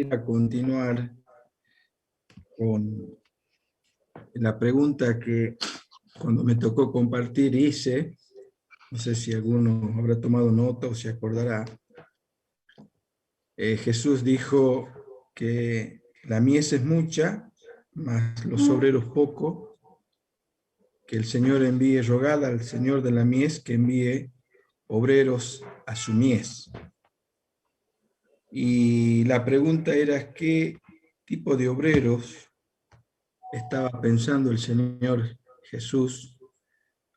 quisiera continuar con la pregunta que cuando me tocó compartir hice. No sé si alguno habrá tomado nota o se acordará. Jesús dijo que la mies es mucha, mas los obreros poco, que el Señor envíe, rogad al Señor de la mies que envíe obreros a su mies. Y la pregunta era, ¿qué tipo de obreros estaba pensando el Señor Jesús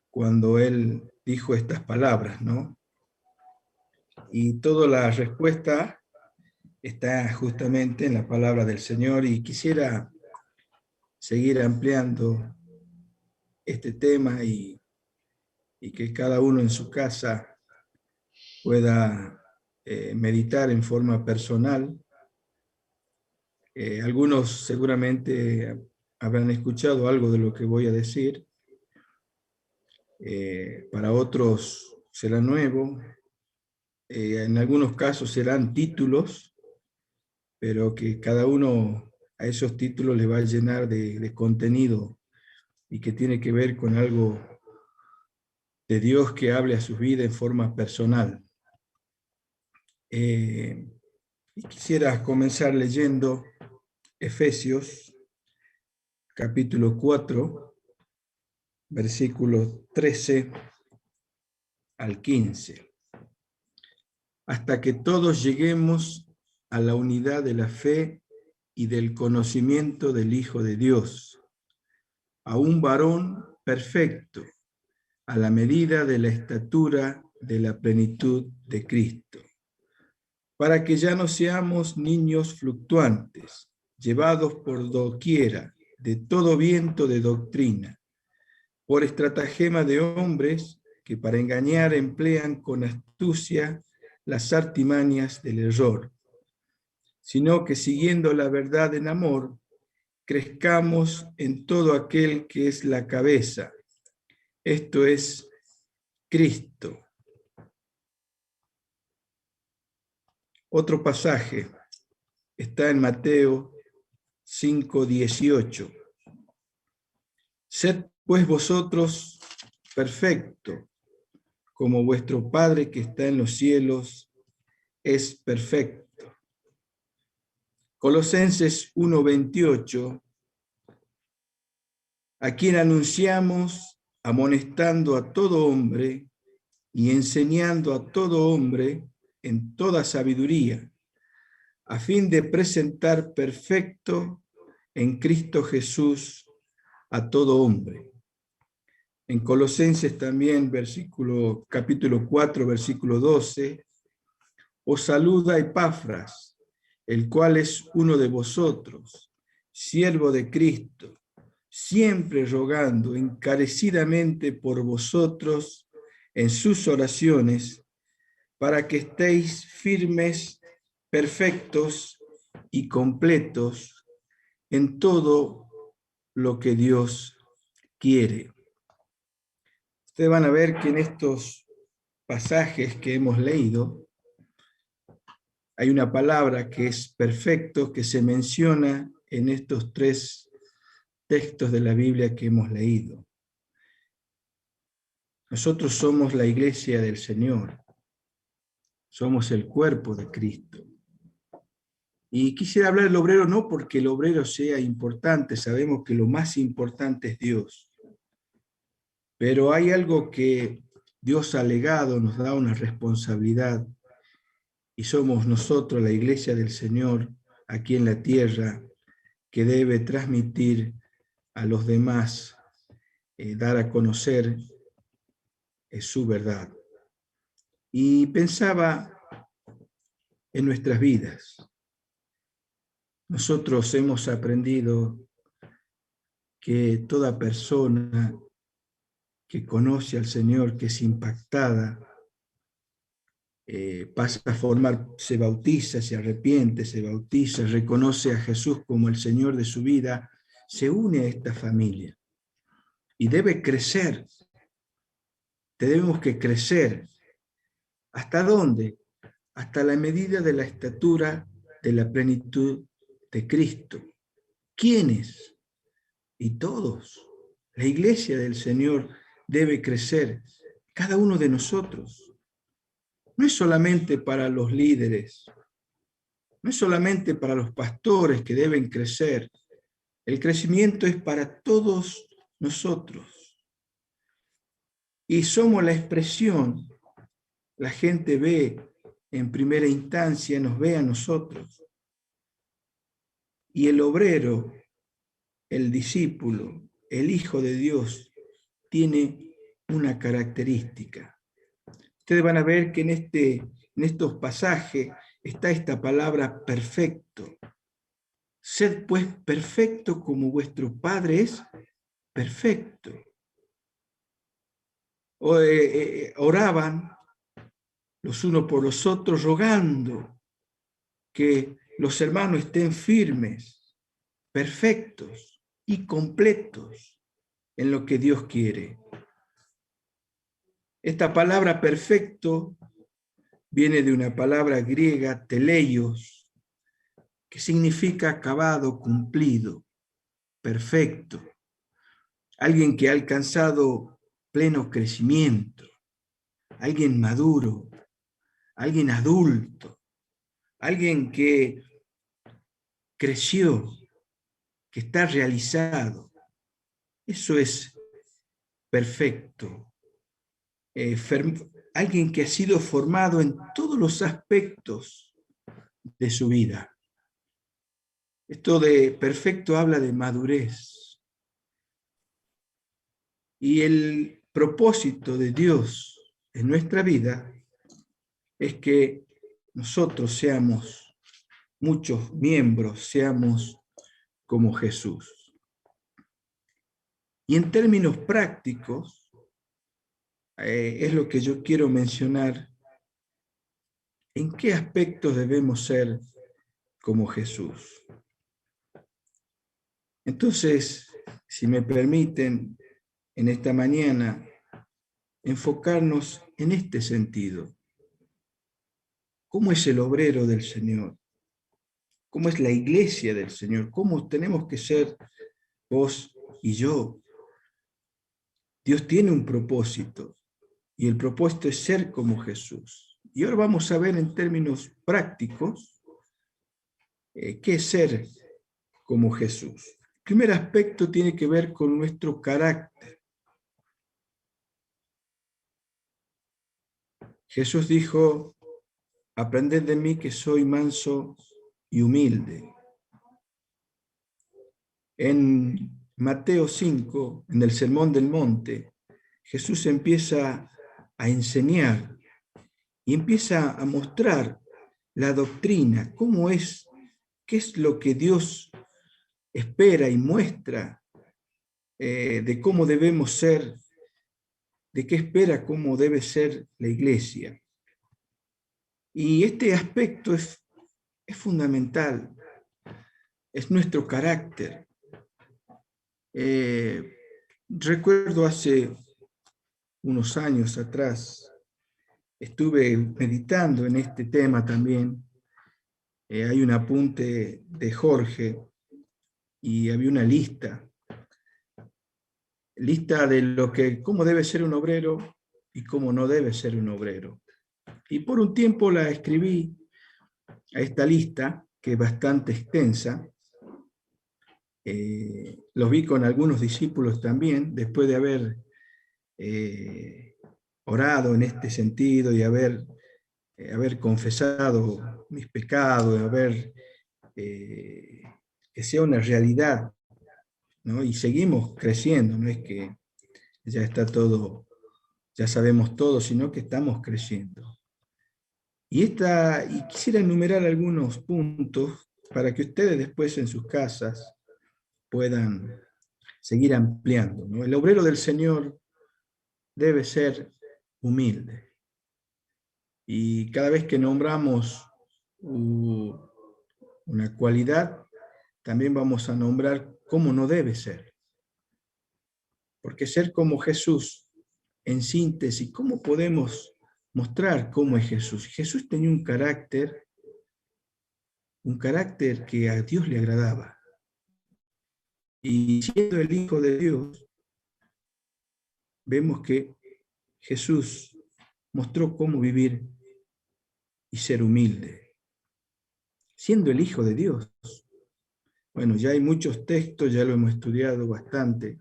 cuando Él dijo estas palabras, ¿no? Y toda la respuesta está justamente en la palabra del Señor, y quisiera seguir ampliando este tema y que cada uno en su casa pueda meditar en forma personal. Algunos seguramente habrán escuchado algo de lo que voy a decir. Para otros será nuevo. En algunos casos serán títulos, pero que cada uno a esos títulos le va a llenar de contenido y que tiene que ver con algo de Dios que hable a su vida en forma personal. Y quisiera comenzar leyendo Efesios, capítulo 4, versículos 13 al 15. Hasta que todos lleguemos a la unidad de la fe y del conocimiento del Hijo de Dios, a un varón perfecto, a la medida de la estatura de la plenitud de Cristo, para que ya no seamos niños fluctuantes, llevados por doquiera de todo viento de doctrina, por estratagema de hombres que para engañar emplean con astucia las artimañas del error, sino que siguiendo la verdad en amor, crezcamos en todo aquel que es la cabeza, esto es Cristo. Otro pasaje está en Mateo 5:18. Sed pues vosotros perfectos, como vuestro Padre que está en los cielos es perfecto. Colosenses 1:28, a quien anunciamos amonestando a todo hombre y enseñando a todo hombre en toda sabiduría, a fin de presentar perfecto en Cristo Jesús a todo hombre. En Colosenses también, capítulo 4, versículo 12, os saluda Epafras, el cual es uno de vosotros, siervo de Cristo, siempre rogando encarecidamente por vosotros en sus oraciones, para que estéis firmes, perfectos y completos en todo lo que Dios quiere. Ustedes van a ver que en estos pasajes que hemos leído hay una palabra que es perfecto, que se menciona en estos tres textos de la Biblia que hemos leído. Nosotros somos la iglesia del Señor, somos el cuerpo de Cristo. Y quisiera hablar del obrero no porque el obrero sea importante, sabemos que lo más importante es Dios. Pero hay algo que Dios ha legado, nos da una responsabilidad, y somos nosotros, la iglesia del Señor, aquí en la tierra, que debe transmitir a los demás, dar a conocer su verdad. Y pensaba en nuestras vidas. Nosotros hemos aprendido que toda persona que conoce al Señor, que es impactada, pasa a formar, se bautiza, se arrepiente, se bautiza, reconoce a Jesús como el Señor de su vida, se une a esta familia y debe crecer. Tenemos que crecer. ¿Hasta dónde? Hasta la medida de la estatura de la plenitud de Cristo. ¿Quiénes? Y todos. La iglesia del Señor debe crecer, cada uno de nosotros. No es solamente para los líderes, no es solamente para los pastores que deben crecer. El crecimiento es para todos nosotros. Y somos la expresión. La gente ve en primera instancia, nos ve a nosotros. Y el obrero, el discípulo, el Hijo de Dios, tiene una característica. Ustedes van a ver que en estos pasajes está esta palabra perfecto. Sed pues perfecto como vuestro Padre es perfecto. Oraban los unos por los otros, rogando que los hermanos estén firmes, perfectos y completos en lo que Dios quiere. Esta palabra perfecto viene de una palabra griega, teleios, que significa acabado, cumplido, perfecto. Alguien que ha alcanzado pleno crecimiento, alguien maduro, alguien adulto, alguien que creció, que está realizado. Eso es perfecto. Alguien que ha sido formado en todos los aspectos de su vida. Esto de perfecto habla de madurez. Y el propósito de Dios en nuestra vida es que nosotros seamos muchos miembros, seamos como Jesús. Y en términos prácticos, es lo que yo quiero mencionar, en qué aspectos debemos ser como Jesús. Entonces, si me permiten, en esta mañana, enfocarnos en este sentido. ¿Cómo es el obrero del Señor? ¿Cómo es la iglesia del Señor? ¿Cómo tenemos que ser vos y yo? Dios tiene un propósito, y el propósito es ser como Jesús. Y ahora vamos a ver en términos prácticos qué es ser como Jesús. El primer aspecto tiene que ver con nuestro carácter. Jesús dijo, aprended de mí que soy manso y humilde. En Mateo 5, en el Sermón del Monte, Jesús empieza a enseñar y empieza a mostrar la doctrina, cómo es, qué es lo que Dios espera y muestra de cómo debemos ser, de qué espera, cómo debe ser la iglesia. Y este aspecto es fundamental, es nuestro carácter. Recuerdo hace unos años atrás, estuve meditando en este tema también. Hay un apunte de Jorge y había una lista de lo que, cómo debe ser un obrero y cómo no debe ser un obrero. Y por un tiempo la escribí a esta lista, que es bastante extensa. Los vi con algunos discípulos también, después de haber orado en este sentido y haber confesado mis pecados, que sea una realidad, ¿no? Y seguimos creciendo, no es que ya está todo, ya sabemos todo, sino que estamos creciendo. Y quisiera enumerar algunos puntos para que ustedes después en sus casas puedan seguir ampliando, ¿no? El obrero del Señor debe ser humilde. Y cada vez que nombramos una cualidad, también vamos a nombrar cómo no debe ser. Porque ser como Jesús, en síntesis, ¿cómo podemos mostrar cómo es Jesús? Jesús tenía un carácter un carácter que a Dios le agradaba. Y siendo el Hijo de Dios, vemos que Jesús mostró cómo vivir y ser humilde, siendo el Hijo de Dios. Bueno, ya hay muchos textos, ya lo hemos estudiado bastante,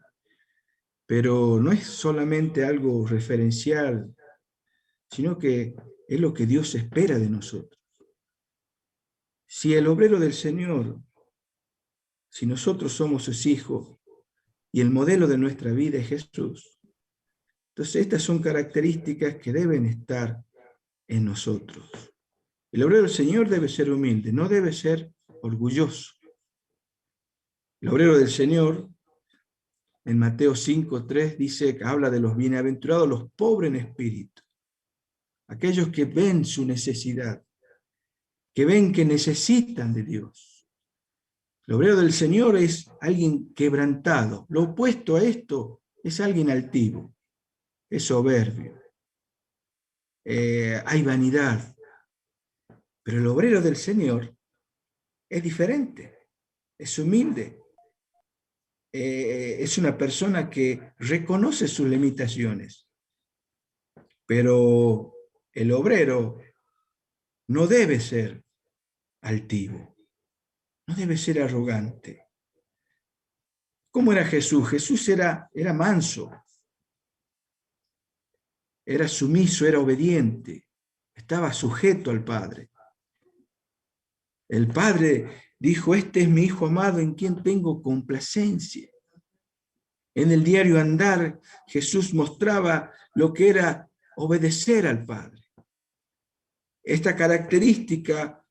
pero no es solamente algo referencial, sino que es lo que Dios espera de nosotros. Si el obrero del Señor, si nosotros somos sus hijos y el modelo de nuestra vida es Jesús, entonces estas son características que deben estar en nosotros. El obrero del Señor debe ser humilde, no debe ser orgulloso. El obrero del Señor, en Mateo 5:3, dice que habla de los bienaventurados, los pobres en espíritu, aquellos que ven su necesidad, que ven que necesitan de Dios. El obrero del Señor es alguien quebrantado. Lo opuesto a esto es alguien altivo, es soberbio. Hay vanidad. Pero el obrero del Señor es diferente, es humilde. Es una persona que reconoce sus limitaciones. Pero el obrero no debe ser altivo, no debe ser arrogante. ¿Cómo era Jesús? Jesús era manso, era sumiso, era obediente, estaba sujeto al Padre. El Padre dijo: este es mi Hijo amado en quien tengo complacencia. En el diario andar, Jesús mostraba lo que era obedecer al Padre. Esta característica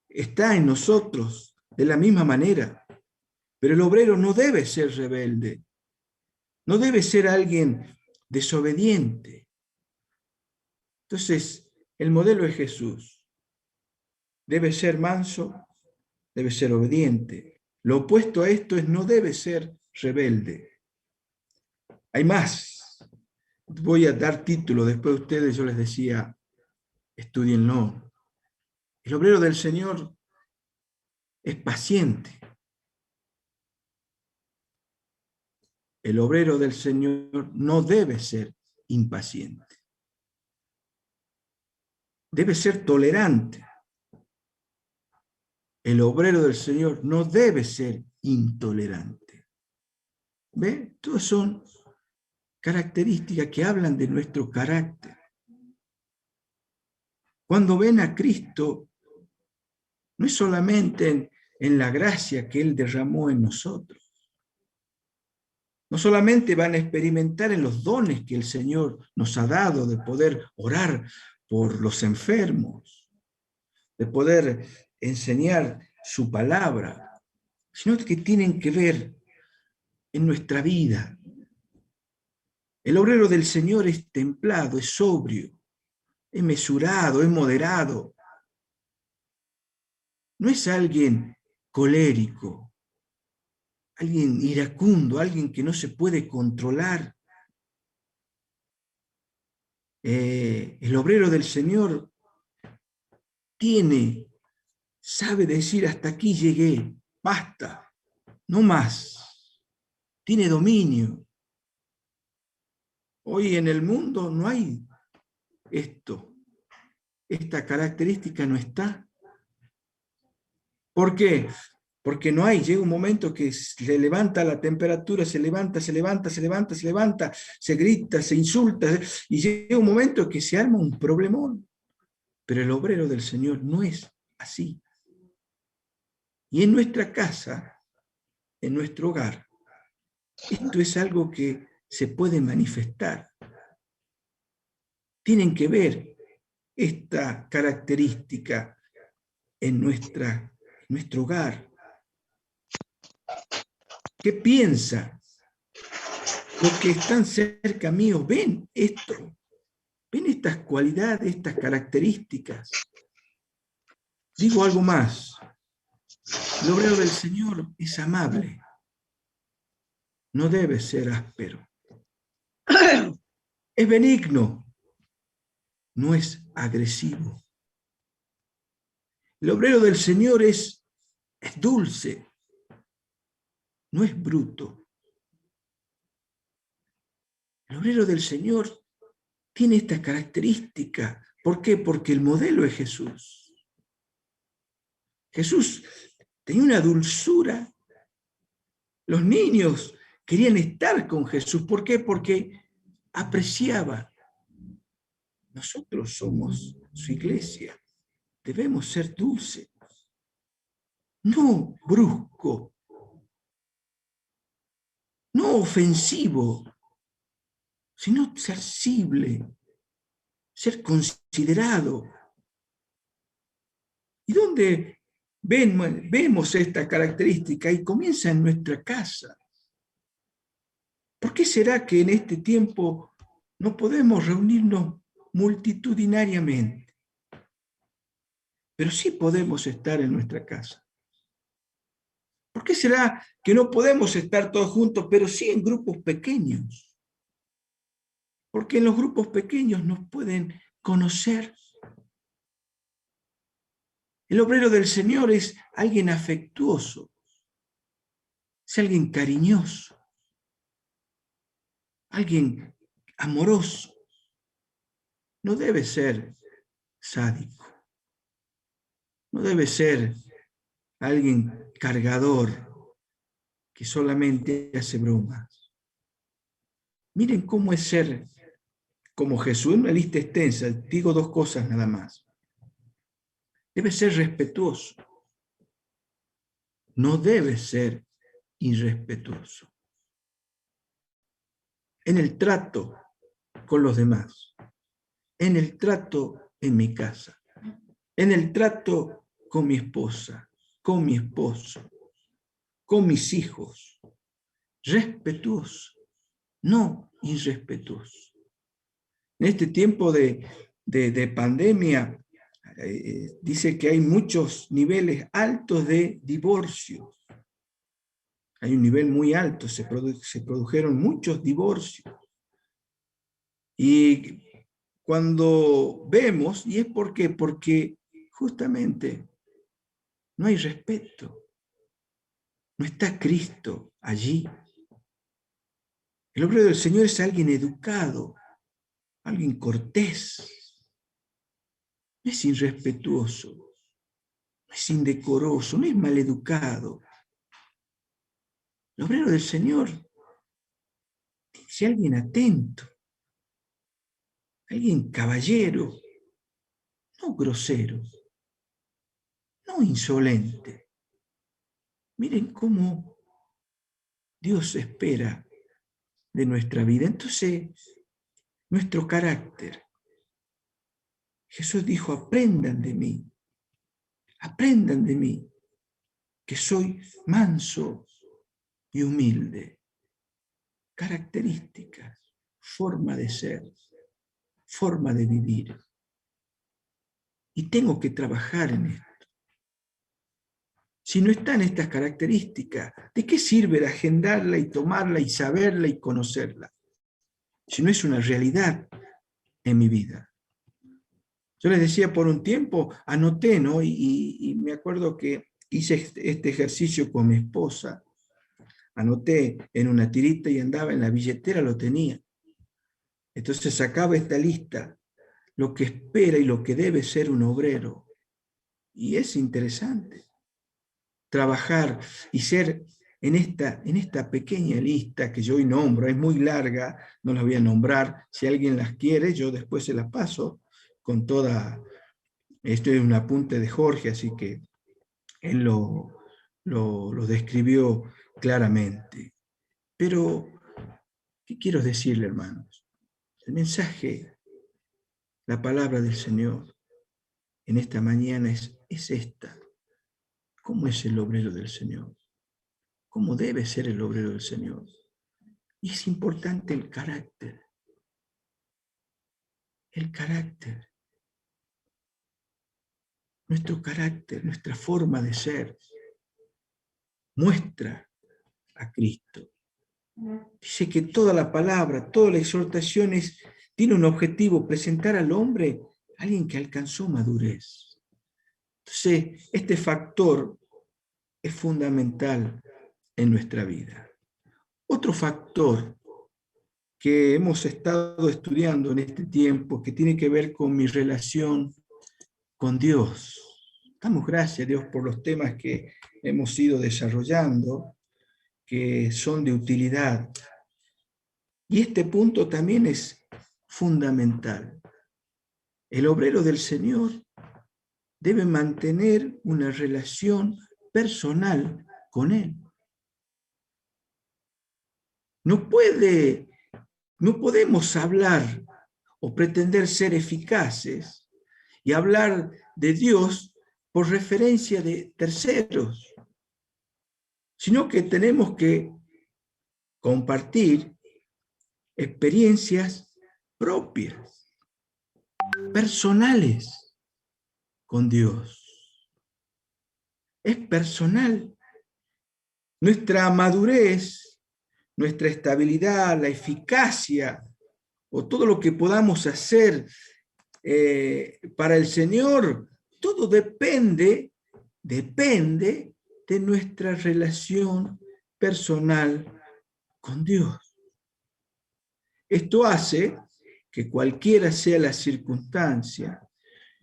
está en nosotros de la misma manera, pero el obrero no debe ser rebelde, no debe ser alguien desobediente. Entonces, el modelo es Jesús. Debe ser manso, debe ser obediente. Lo opuesto a esto es no debe ser rebelde. Hay más. Voy a dar título, después de ustedes yo les decía, estudienlo. El obrero del Señor es paciente. El obrero del Señor no debe ser impaciente. Debe ser tolerante. El obrero del Señor no debe ser intolerante. ¿Ve? Todas son características que hablan de nuestro carácter. Cuando ven a Cristo, no es solamente en la gracia que Él derramó en nosotros. No solamente van a experimentar en los dones que el Señor nos ha dado de poder orar por los enfermos, de poder enseñar su palabra, sino que tienen que ver en nuestra vida. El obrero del Señor es templado, es sobrio, es mesurado, es moderado. No es alguien colérico, alguien iracundo, alguien que no se puede controlar. El obrero del Señor sabe decir: hasta aquí llegué, basta, no más. Tiene dominio. Hoy en el mundo no hay esto. Esta característica no está. ¿Por qué? Porque no hay. Llega un momento que se levanta la temperatura, se levanta, se levanta, se levanta, se levanta, se grita, se insulta, y llega un momento que se arma un problemón. Pero el obrero del Señor no es así. Y en nuestra casa, en nuestro hogar, esto es algo que se puede manifestar. Tienen que ver esta característica en nuestro hogar. ¿Qué piensa? Los que están cerca mío ven esto, ven estas cualidades, estas características. Digo algo más. El obrero del Señor es amable. No debe ser áspero. Es benigno. No es agresivo. El obrero del Señor es dulce, no es bruto. El obrero del Señor tiene esta característica. ¿Por qué? Porque el modelo es Jesús. Jesús tenía una dulzura. Los niños querían estar con Jesús. ¿Por qué? Porque apreciaba. Nosotros somos su iglesia. Debemos ser dulces, no brusco, no ofensivo, sino sensible, ser considerado. ¿Y dónde vemos esta característica? Y comienza en nuestra casa. ¿Por qué será que en este tiempo no podemos reunirnos multitudinariamente? Pero sí podemos estar en nuestra casa. ¿Por qué será que no podemos estar todos juntos, pero sí en grupos pequeños? Porque en los grupos pequeños nos pueden conocer. El obrero del Señor es alguien afectuoso, es alguien cariñoso, alguien amoroso. No debe ser sádico, no debe ser alguien cargador que solamente hace bromas. Miren cómo es ser como Jesús, una lista extensa. Digo dos cosas nada más. Debe ser respetuoso, no debe ser irrespetuoso. En el trato con los demás, en el trato en mi casa, en el trato con mi esposa, con mi esposo, con mis hijos. Respetuoso, no irrespetuoso. En este tiempo de pandemia, dice que hay muchos niveles altos de divorcios. Hay un nivel muy alto, se produjeron muchos divorcios. Y cuando vemos, ¿y es por qué? Porque justamente no hay respeto. No está Cristo allí. El obrero del Señor es alguien educado, alguien cortés. No es irrespetuoso, no es indecoroso, no es maleducado. El obrero del Señor es alguien atento, alguien caballero, no grosero, no insolente. Miren cómo Dios espera de nuestra vida. Entonces, nuestro carácter. Jesús dijo, aprendan de mí, que soy manso y humilde. Características, forma de ser, forma de vivir. Y tengo que trabajar en esto. Si no están estas características, ¿de qué sirve de agendarla y tomarla y saberla y conocerla? Si no es una realidad en mi vida. Yo les decía por un tiempo, anoté, ¿no? Y me acuerdo que hice este ejercicio con mi esposa. Anoté en una tirita y andaba en la billetera, lo tenía. Entonces sacaba esta lista, lo que espera y lo que debe ser un obrero. Y es interesante. Trabajar y ser en esta pequeña lista que yo hoy nombro, es muy larga, no la voy a nombrar. Si alguien las quiere, yo después se las paso con toda. Esto es un apunte de Jorge, así que él lo describió claramente. Pero, ¿qué quiero decirle, hermanos? El mensaje, la palabra del Señor en esta mañana es esta. ¿Cómo es el obrero del Señor? ¿Cómo debe ser el obrero del Señor? Y es importante el carácter. El carácter. Nuestro carácter, nuestra forma de ser, muestra a Cristo. Dice que toda la palabra, toda la exhortación tiene un objetivo, presentar al hombre a alguien que alcanzó madurez. Entonces, este factor es fundamental en nuestra vida. Otro factor que hemos estado estudiando en este tiempo, que tiene que ver con mi relación con Dios. Damos gracias a Dios por los temas que hemos ido desarrollando, que son de utilidad. Y este punto también es fundamental. El obrero del Señor debe mantener una relación personal con Él. No podemos hablar o pretender ser eficaces y hablar de Dios por referencia de terceros, sino que tenemos que compartir experiencias propias, personales con Dios. Es personal. Nuestra madurez, nuestra estabilidad, la eficacia o todo lo que podamos hacer para el Señor, todo depende de nuestra relación personal con Dios. Esto hace que cualquiera sea la circunstancia,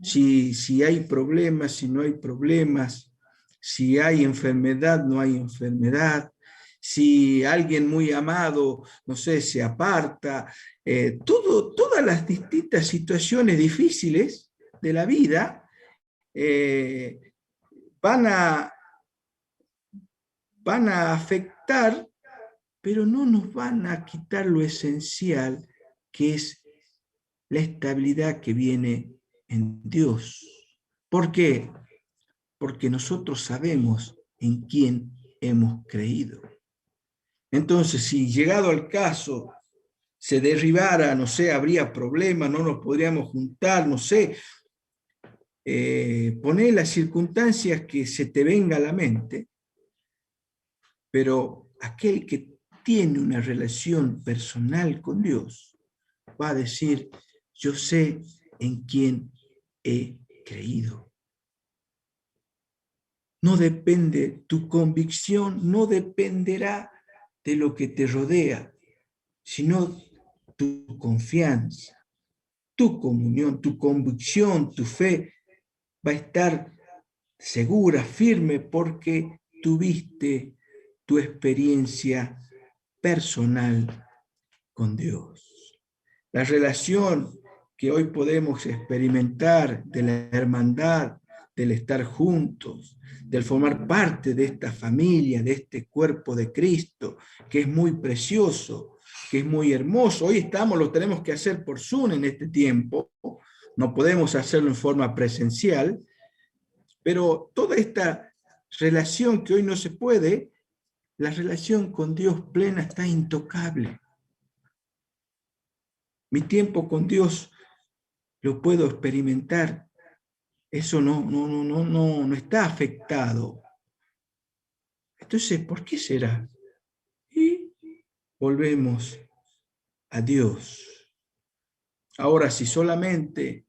si hay problemas, si no hay problemas, si hay enfermedad, no hay enfermedad, si alguien muy amado, no sé, se aparta, todas las distintas situaciones difíciles de la vida van a afectar, pero no nos van a quitar lo esencial, que es la estabilidad que viene en Dios. ¿Por qué? Porque nosotros sabemos en quién hemos creído. Entonces, si llegado al caso se derribara, no sé, habría problemas, no nos podríamos juntar, no sé, poner las circunstancias que se te venga a la mente, pero aquel que tiene una relación personal con Dios va a decir, yo sé en quién he creído. No depende, tu convicción no dependerá de lo que te rodea, sino tu confianza, tu comunión, tu convicción, tu fe va a estar segura, firme, porque tuviste tu experiencia personal con Dios. La relación que hoy podemos experimentar de la hermandad, del estar juntos, del formar parte de esta familia, de este cuerpo de Cristo, que es muy precioso, que es muy hermoso. Hoy lo tenemos que hacer por Zoom en este tiempo, no podemos hacerlo en forma presencial, pero toda esta relación que hoy no se puede, la relación con Dios plena está intocable. Mi tiempo con Dios lo puedo experimentar. Eso no está afectado. Entonces, ¿por qué será? Y volvemos a Dios. Ahora, si solamente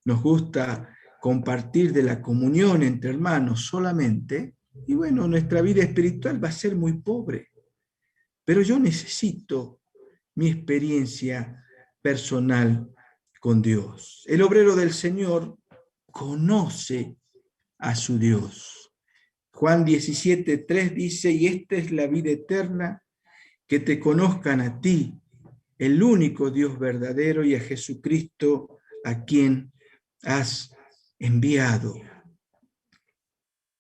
nos gusta compartir de la comunión entre hermanos solamente, y bueno, nuestra vida espiritual va a ser muy pobre. Pero yo necesito mi experiencia personal con Dios. El obrero del Señor conoce a su Dios. Juan 17:3 dice, y esta es la vida eterna, que te conozcan a ti, el único Dios verdadero, y a Jesucristo, a quien has enviado.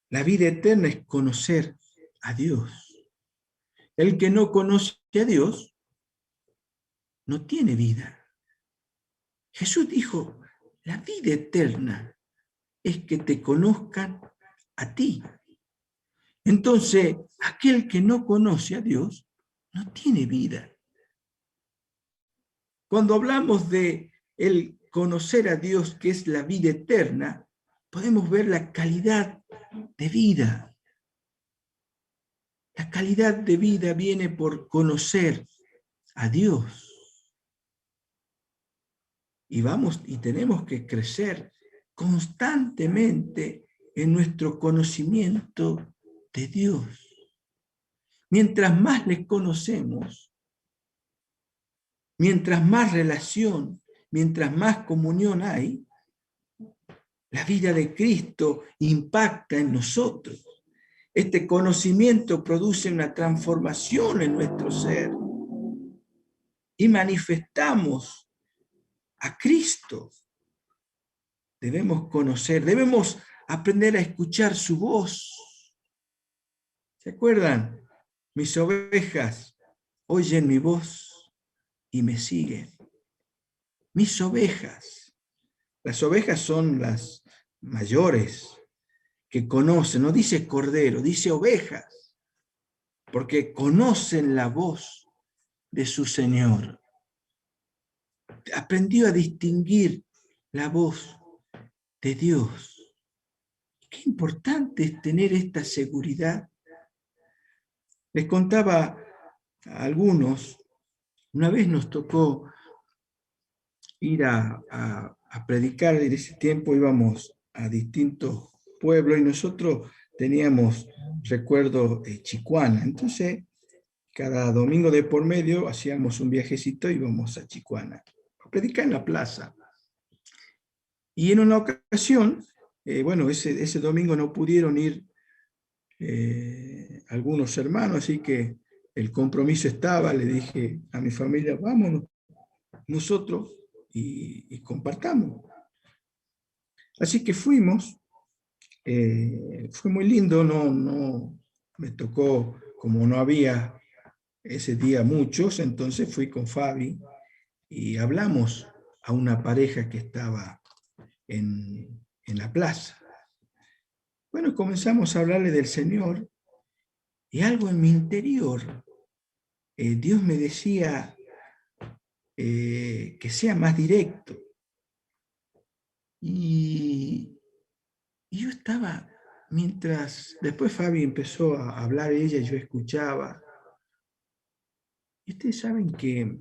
La vida eterna es conocer a Dios. El que no conoce a Dios no tiene vida. Jesús dijo, la vida eterna es que te conozcan a ti. Entonces, aquel que no conoce a Dios no tiene vida. Cuando hablamos de el conocer a Dios, que es la vida eterna, podemos ver la calidad de vida. La calidad de vida viene por conocer a Dios. Y tenemos que crecer constantemente en nuestro conocimiento de Dios. Mientras más le conocemos, mientras más relación, mientras más comunión hay, la vida de Cristo impacta en nosotros. Este conocimiento produce una transformación en nuestro ser y manifestamos a Cristo. Debemos conocer, debemos aprender a escuchar su voz. ¿Se acuerdan? Mis ovejas oyen mi voz y me siguen. Mis ovejas. Las ovejas son las mayores que conocen, no dice cordero, dice ovejas, porque conocen la voz de su Señor. Aprendió a distinguir la voz de Dios. Qué importante es tener esta seguridad. Les contaba a algunos, una vez nos tocó ir a predicar, en ese tiempo íbamos a distintos pueblos y nosotros teníamos, recuerdo, Chicuana. Entonces, cada domingo de por medio hacíamos un viajecito y íbamos a Chicuana, a predicar en la plaza. Y en una ocasión, bueno, ese domingo no pudieron ir algunos hermanos, así que el compromiso estaba, le dije a mi familia, vámonos nosotros y compartamos. Así que fuimos, fue muy lindo, no me tocó, como no había ese día muchos, entonces fui con Fabi y hablamos a una pareja que estaba en la plaza. Bueno, comenzamos a hablarle del Señor y algo en mi interior, Dios me decía que sea más directo. Y yo estaba, después Fabi empezó a hablar ella y yo escuchaba. Y ustedes saben que,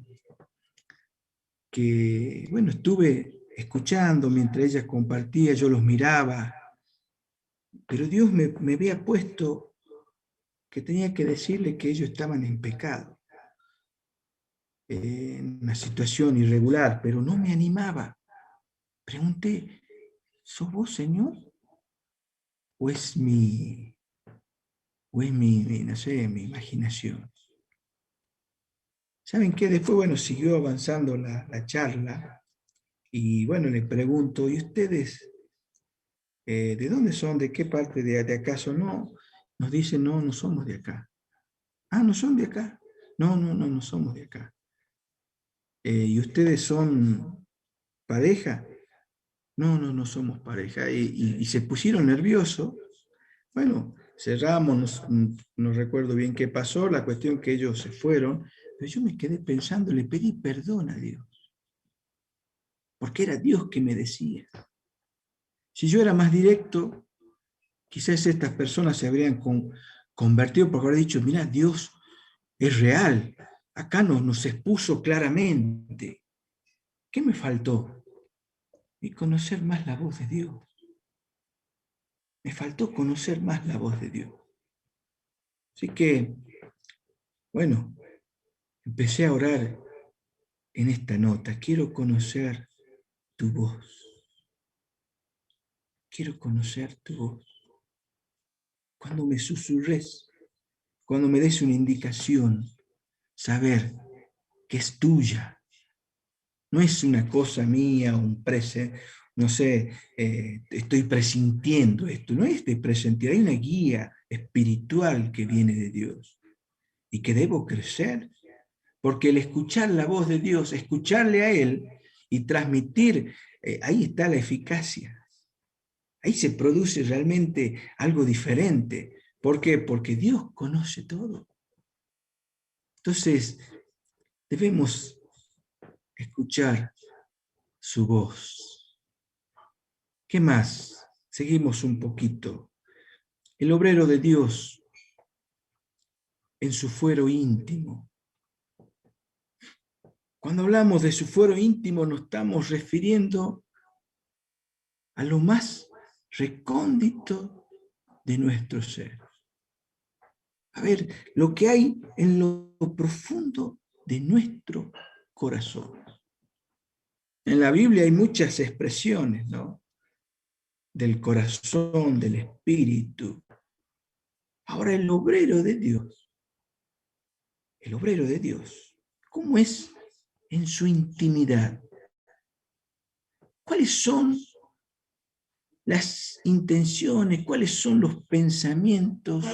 bueno, estuve escuchando mientras ella compartía, yo los miraba, pero Dios me había puesto que tenía que decirle que ellos estaban en pecado, en una situación irregular, pero no me animaba. Pregunté, ¿sos vos, Señor? ¿O es no sé, mi imaginación? ¿Saben qué? Después, bueno, siguió avanzando la charla y, bueno, le pregunto, ¿y ustedes de dónde son? ¿De qué parte de acá son? No, nos dicen, no, no somos de acá. Ah, ¿no son de acá? No, no somos de acá. ¿Y ustedes son pareja? No, no somos pareja. Y se pusieron nerviosos. Bueno, cerramos, no recuerdo bien qué pasó, la cuestión que ellos se fueron, pero yo me quedé pensando, le pedí perdón a Dios, porque era Dios que me decía. Si yo era más directo, quizás estas personas se habrían convertido porque habrían dicho, mira, Dios es real, acá nos expuso claramente. ¿Qué me faltó? Y conocer más la voz de Dios. Me faltó conocer más la voz de Dios. Así que, bueno, empecé a orar en esta nota. Quiero conocer tu voz. Quiero conocer tu voz. Cuando me susurres, cuando me des una indicación, saber que es tuya. No es una cosa mía, no sé, estoy presintiendo esto. No es de presentir, hay una guía espiritual que viene de Dios y que debo crecer. Porque el escuchar la voz de Dios, escucharle a Él y transmitir, ahí está la eficacia. Ahí se produce realmente algo diferente. ¿Por qué? Porque Dios conoce todo. Entonces, debemos escuchar su voz. ¿Qué más? Seguimos un poquito. El obrero de Dios en su fuero íntimo. Cuando hablamos de su fuero íntimo nos estamos refiriendo a lo más recóndito de nuestro ser. A ver, lo que hay en lo profundo de nuestro corazón. En la Biblia hay muchas expresiones, ¿no? Del corazón, del espíritu. Ahora el obrero de Dios, ¿cómo es en su intimidad? ¿Cuáles son las intenciones, cuáles son los pensamientos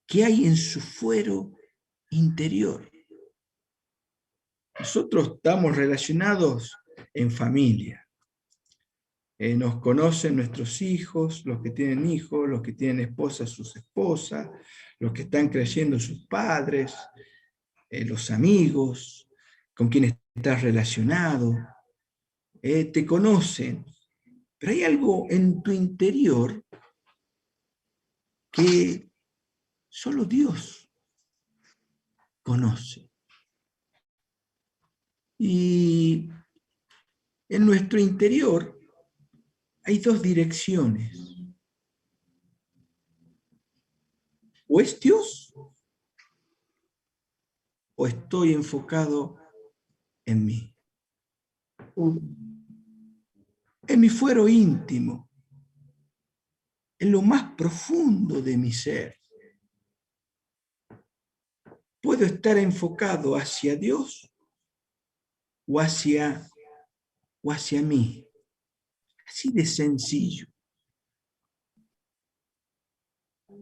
que hay en su fuero interior? Nosotros estamos relacionados en familia. Nos conocen nuestros hijos, los que tienen hijos, los que tienen esposas, sus esposas, los que están creciendo sus padres, los amigos, con quienes estás relacionado, te conocen. Pero hay algo en tu interior que solo Dios conoce. Y en nuestro interior hay dos direcciones. O es Dios, o estoy enfocado en mí. En mi fuero íntimo, en lo más profundo de mi ser. Puedo estar enfocado hacia Dios o hacia mí. Así de sencillo.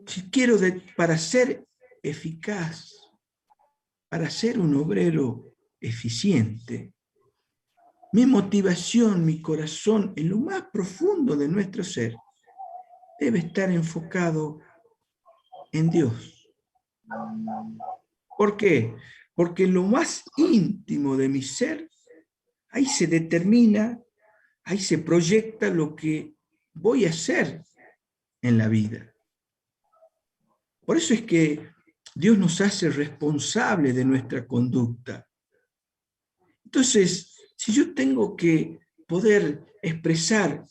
Si quiero, para ser eficaz, para ser un obrero eficiente, mi motivación, mi corazón, en lo más profundo de nuestro ser, debe estar enfocado en Dios. ¿Por qué? Porque en lo más íntimo de mi ser, ahí se determina, ahí se proyecta lo que voy a hacer en la vida. Por eso es que Dios nos hace responsables de nuestra conducta. Entonces, si yo tengo que poder expresar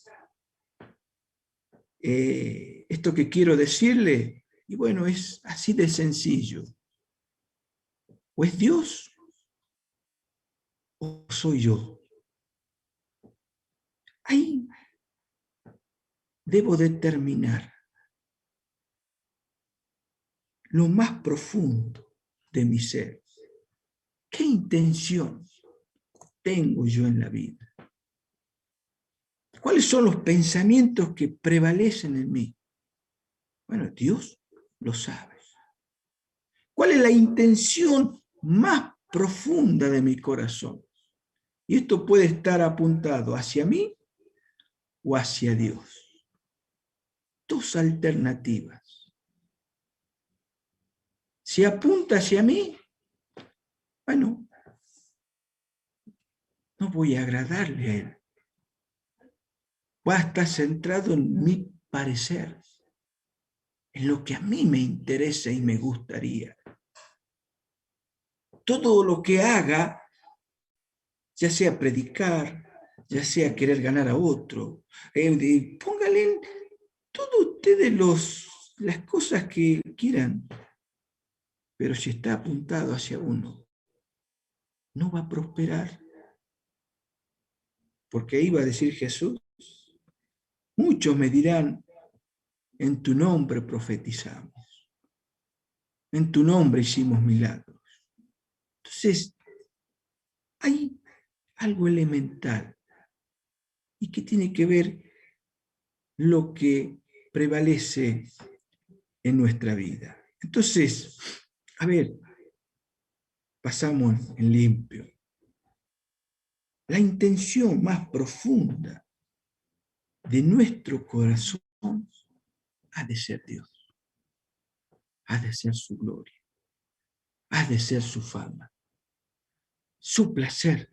esto que quiero decirle, y bueno, es así de sencillo. O es Dios o soy yo. Ahí debo determinar lo más profundo de mi ser. ¿Qué intención tengo yo en la vida? ¿Cuáles son los pensamientos que prevalecen en mí? Bueno, Dios lo sabe. ¿Cuál es la intención más profunda de mi corazón? Y esto puede estar apuntado hacia mí o hacia Dios. Dos alternativas. Si apunta hacia mí, bueno, no voy a agradarle a Él. Va a estar centrado en mi parecer, en lo que a mí me interesa y me gustaría. Todo lo que haga, ya sea predicar, ya sea querer ganar a otro, póngale todos ustedes las cosas que quieran, pero si está apuntado hacia uno, no va a prosperar. Porque iba a decir Jesús, muchos me dirán, en tu nombre profetizamos, en tu nombre hicimos milagros. Entonces, hay algo elemental y que tiene que ver lo que prevalece en nuestra vida. Entonces, a ver, pasamos en limpio. La intención más profunda de nuestro corazón ha de ser Dios, ha de ser su gloria, ha de ser su fama, su placer.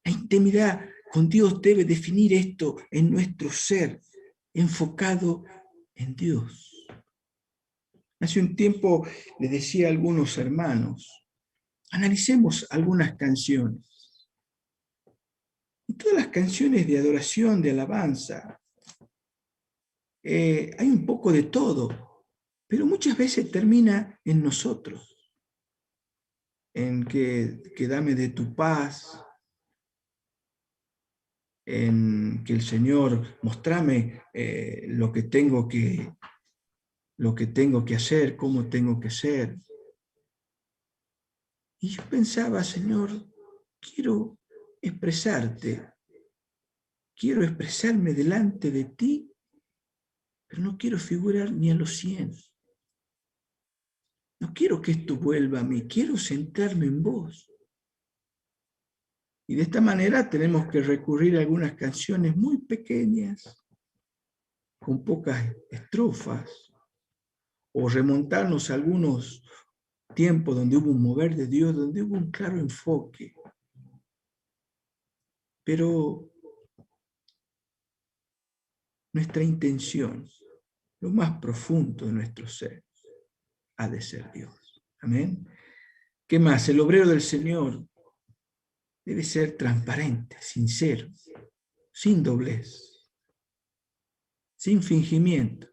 La intimidad con Dios debe definir esto en nuestro ser, enfocado en Dios. Hace un tiempo le decía a algunos hermanos, analicemos algunas canciones. Y todas las canciones de adoración, de alabanza, hay un poco de todo, pero muchas veces termina en nosotros, en que dame de tu paz, en que el Señor mostrame lo que tengo que hacer, cómo tengo que ser. Y yo pensaba, Señor, quiero expresarte, quiero expresarme delante de ti, pero no quiero figurar ni a los 100. No quiero que esto vuelva a mí, quiero centrarme en vos. Y de esta manera tenemos que recurrir a algunas canciones muy pequeñas, con pocas estrofas, o remontarnos a algunos tiempos donde hubo un mover de Dios, donde hubo un claro enfoque. Pero nuestra intención, lo más profundo de nuestro ser, ha de ser Dios. Amén. ¿Qué más? El obrero del Señor debe ser transparente, sincero, sin doblez, sin fingimiento.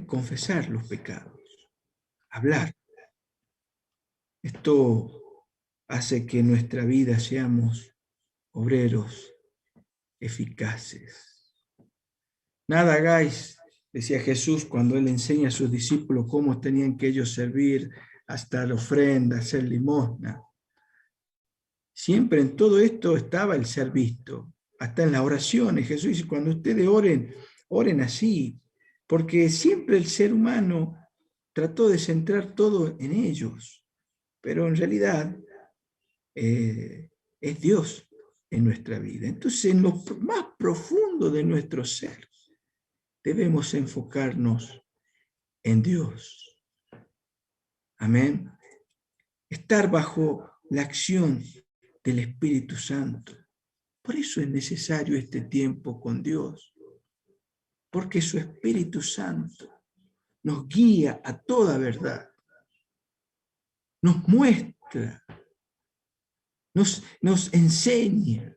Confesar los pecados, hablar. Esto hace que en nuestra vida seamos obreros eficaces. Nada hagáis, decía Jesús cuando él enseña a sus discípulos cómo tenían que ellos servir, hasta la ofrenda, hacer limosna. Siempre en todo esto estaba el ser visto, hasta en las oraciones. Jesús dice, cuando ustedes oren, oren así, porque siempre el ser humano trató de centrar todo en ellos, pero en realidad es Dios en nuestra vida. Entonces, en lo más profundo de nuestro ser, debemos enfocarnos en Dios. Amén. Estar bajo la acción del Espíritu Santo. Por eso es necesario este tiempo con Dios, porque su Espíritu Santo nos guía a toda verdad, nos muestra, nos enseña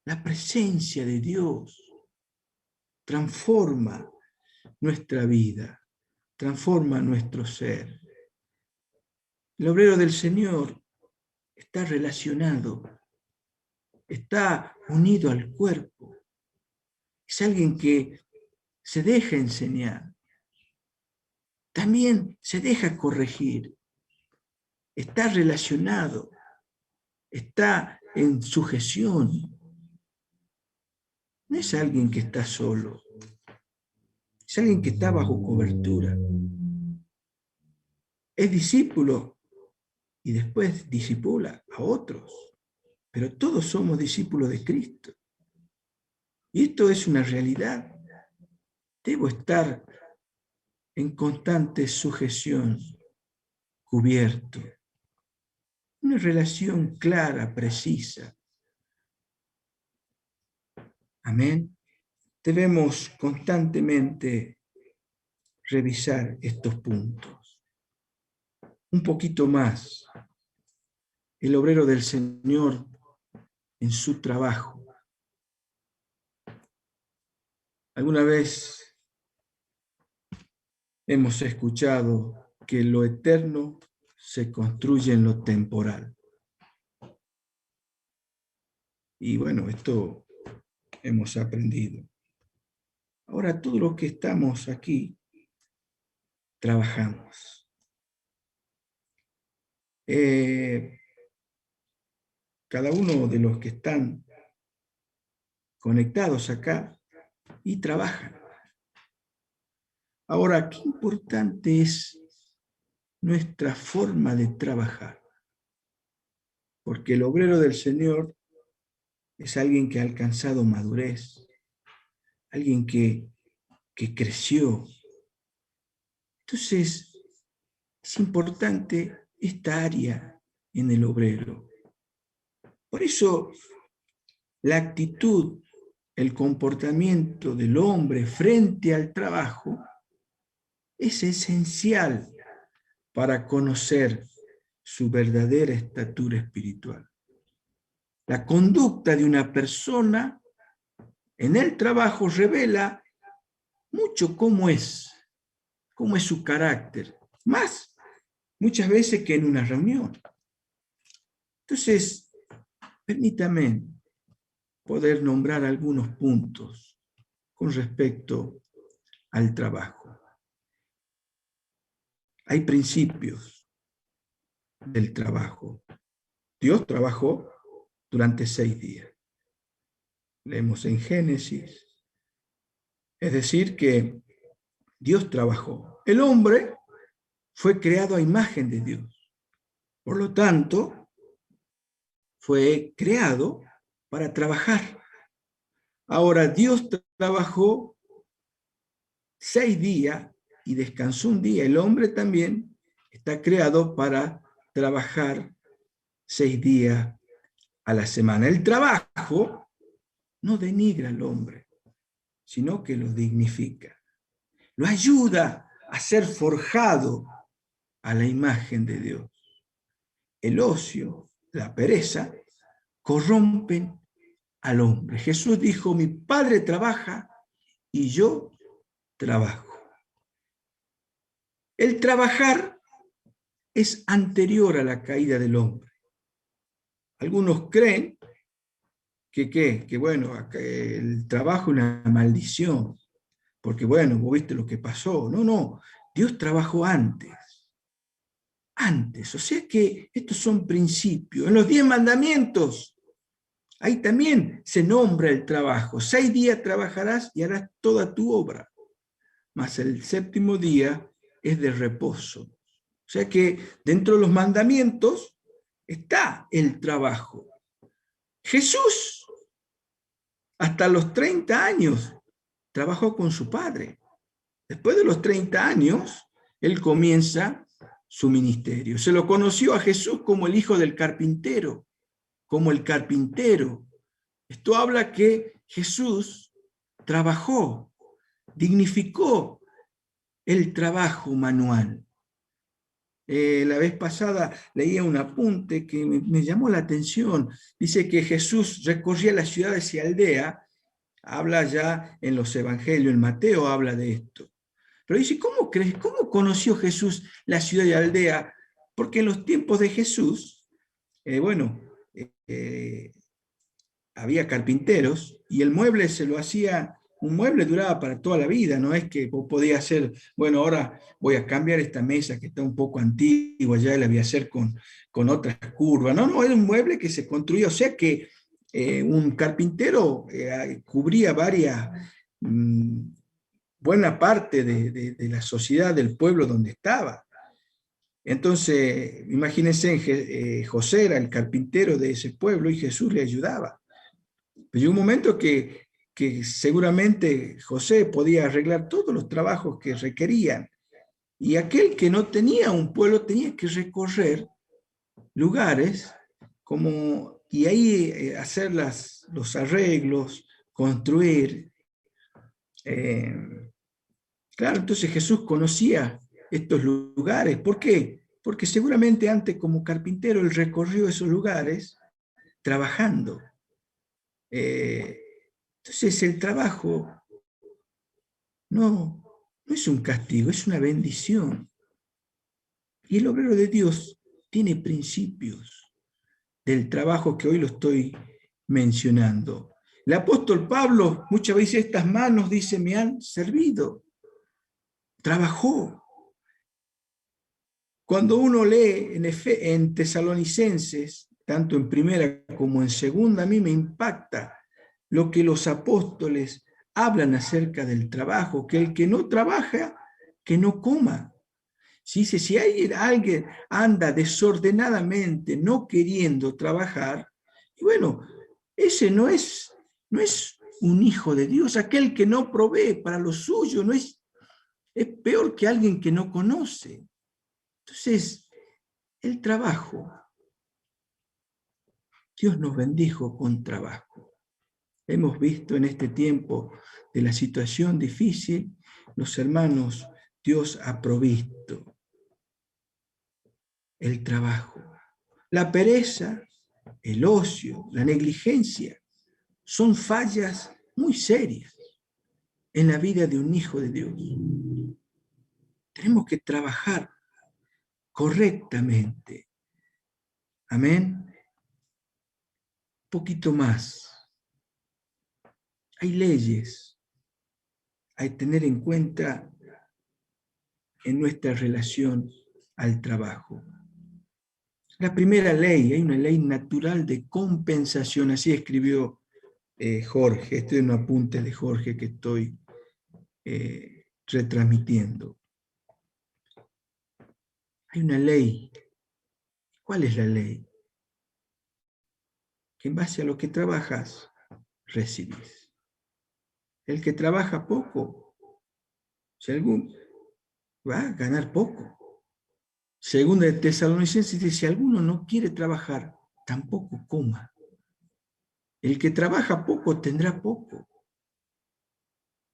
la presencia de Dios, transforma nuestra vida, transforma nuestro ser. El obrero del Señor está relacionado, está unido al cuerpo. Es alguien que se deja enseñar, también se deja corregir, está relacionado, está en sujeción. No es alguien que está solo, es alguien que está bajo cobertura. Es discípulo y después discipula a otros, pero todos somos discípulos de Cristo. Y esto es una realidad. Debo estar en constante sujeción, cubierto. Una relación clara, precisa. Amén. Debemos constantemente revisar estos puntos. Un poquito más. El obrero del Señor en su trabajo. Alguna vez hemos escuchado que lo eterno se construye en lo temporal. Y bueno, esto hemos aprendido. Ahora, todos los que estamos aquí, trabajamos. Cada uno de los que están conectados acá y trabajan. Ahora, qué importante es nuestra forma de trabajar. Porque el obrero del Señor es alguien que ha alcanzado madurez, alguien que creció. Entonces, es importante esta área en el obrero. Por eso, la actitud, el comportamiento del hombre frente al trabajo es esencial para conocer su verdadera estatura espiritual. La conducta de una persona en el trabajo revela mucho cómo es su carácter, más muchas veces que en una reunión. Entonces, permítame poder nombrar algunos puntos con respecto al trabajo. Hay principios del trabajo. Dios trabajó durante 6 días. Leemos en Génesis. Es decir, que Dios trabajó. El hombre fue creado a imagen de Dios. Por lo tanto, fue creado para trabajar. Ahora, Dios trabajó 6 días y descansó un día. El hombre también está creado para trabajar 6 días a la semana. El trabajo no denigra al hombre, sino que lo dignifica. Lo ayuda a ser forjado a la imagen de Dios. El ocio, la pereza, corrompen al hombre. Jesús dijo, mi Padre trabaja y yo trabajo. El trabajar es anterior a la caída del hombre. Algunos creen que bueno, el trabajo es una maldición, porque bueno, vos viste lo que pasó. No, Dios trabajó antes, o sea que estos son principios. En los 10 mandamientos, ahí también se nombra el trabajo. 6 días trabajarás y harás toda tu obra, mas el 7º día es de reposo. O sea que dentro de los mandamientos está el trabajo. Jesús, hasta los 30 años, trabajó con su padre. Después de los 30 años, él comienza su ministerio. Se lo conoció a Jesús como el hijo del carpintero, como el carpintero. Esto habla que Jesús trabajó, dignificó el trabajo manual. La vez pasada leía un apunte que me llamó la atención. Dice que Jesús recorría las ciudades y aldeas. Habla ya en los evangelios, en Mateo habla de esto. Pero dice, ¿cómo conoció Jesús la ciudad y aldea? Porque en los tiempos de Jesús, había carpinteros y el mueble se lo hacía, un mueble duraba para toda la vida, no es que podía hacer, bueno, ahora voy a cambiar esta mesa que está un poco antigua, ya la voy a hacer con otras curvas. No, era un mueble que se construía, o sea que un carpintero cubría buena parte de la sociedad del pueblo donde estaba. Entonces, imagínense, José era el carpintero de ese pueblo y Jesús le ayudaba. Pero llegó un momento que seguramente José podía arreglar todos los trabajos que requerían. Y aquel que no tenía un pueblo tenía que recorrer lugares y ahí hacer los arreglos, construir. Claro, entonces Jesús conocía estos lugares. ¿Por qué? Porque seguramente antes como carpintero él recorrió esos lugares trabajando. Entonces el trabajo no es un castigo, es una bendición. Y el obrero de Dios tiene principios del trabajo que hoy lo estoy mencionando. El apóstol Pablo muchas veces estas manos, dice, me han servido. Trabajó. Cuando uno lee en Tesalonicenses, tanto en primera como en segunda, a mí me impacta lo que los apóstoles hablan acerca del trabajo, que el que no trabaja, que no coma. Si alguien anda desordenadamente, no queriendo trabajar, y bueno, ese no es un hijo de Dios. Aquel que no provee para lo suyo es peor que alguien que no conoce. Entonces, el trabajo, Dios nos bendijo con trabajo. Hemos visto en este tiempo de la situación difícil, los hermanos, Dios ha provisto el trabajo. La pereza, el ocio, la negligencia, son fallas muy serias en la vida de un hijo de Dios. Tenemos que trabajar correctamente. Amén. Un poquito más. Hay leyes. Hay que tener en cuenta en nuestra relación al trabajo. La primera ley, hay una ley natural de compensación, así escribió Jorge. Este es un apunte de Jorge que estoy retransmitiendo. Hay una ley. ¿Cuál es la ley? Que en base a lo que trabajas, recibís. El que trabaja poco, si algún, va a ganar poco. Segunda de Tesalonicenses dice, si alguno no quiere trabajar, tampoco coma. El que trabaja poco tendrá poco.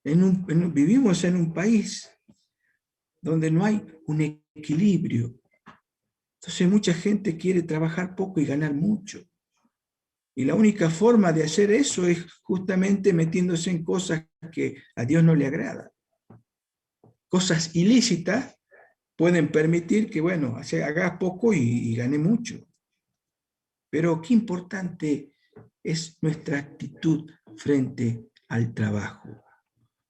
Vivimos en un país donde no hay un equilibrio. Entonces mucha gente quiere trabajar poco y ganar mucho. Y la única forma de hacer eso es justamente metiéndose en cosas que a Dios no le agrada. Cosas ilícitas pueden permitir que, bueno, hagas poco y gane mucho. Pero qué importante es nuestra actitud frente al trabajo.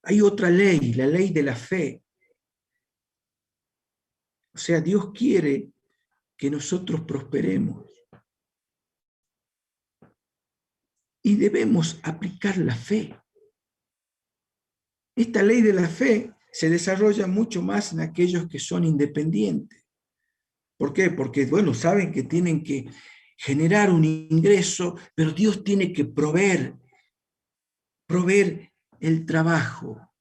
Hay otra ley, la ley de la fe. O sea, Dios quiere que nosotros prosperemos. Y debemos aplicar la fe. Esta ley de la fe se desarrolla mucho más en aquellos que son independientes. ¿Por qué? Porque, bueno, saben que tienen que generar un ingreso, pero Dios tiene que proveer el trabajo,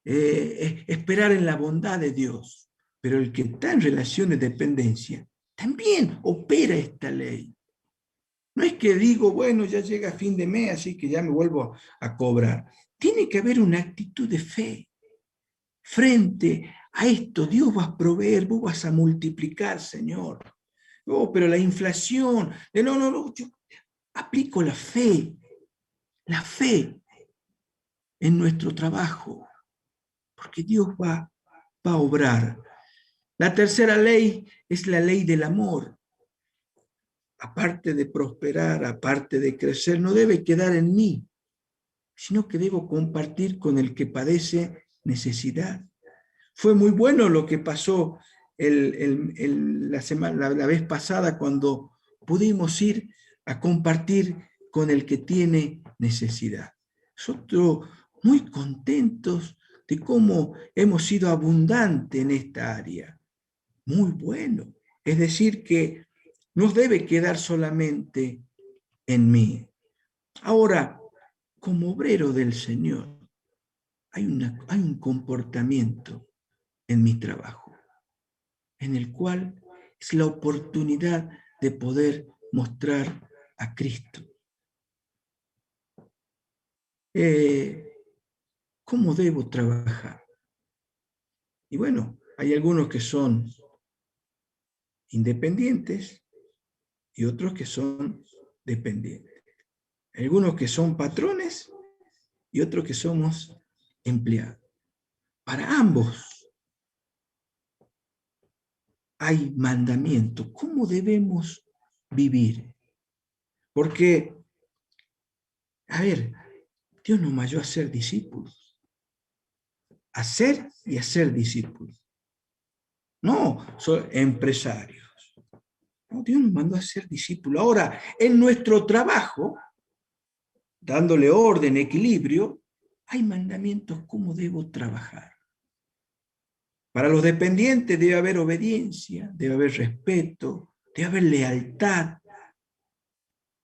esperar en la bondad de Dios. Pero el que está en relación de dependencia también opera esta ley. No es que digo, bueno, ya llega fin de mes, así que ya me vuelvo a cobrar. Tiene que haber una actitud de fe. Frente a esto, Dios va a proveer, vos vas a multiplicar, Señor. Oh, pero la inflación, no, yo aplico la fe en nuestro trabajo, porque Dios va a obrar. La tercera ley es la ley del amor. Aparte de prosperar, aparte de crecer, no debe quedar en mí, sino que debo compartir con el que padece necesidad. Fue muy bueno lo que pasó la vez pasada cuando pudimos ir a compartir con el que tiene necesidad. Nosotros muy contentos de cómo hemos sido abundantes en esta área. Muy bueno. Es decir, que no debe quedar solamente en mí. Ahora, como obrero del Señor, hay un comportamiento en mi trabajo, en el cual es la oportunidad de poder mostrar a Cristo. ¿Cómo debo trabajar? Y bueno, hay algunos que son independientes y otros que son dependientes. Algunos que son patrones y otros que somos empleados. Para ambos hay mandamientos. ¿Cómo debemos vivir? Porque, a ver, Dios nos mandó a ser discípulos. A ser y a ser discípulos. No, son empresarios. No, Dios nos mandó a ser discípulos. Ahora, en nuestro trabajo, dándole orden, equilibrio, hay mandamientos cómo debo trabajar. Para los dependientes debe haber obediencia, debe haber respeto, debe haber lealtad,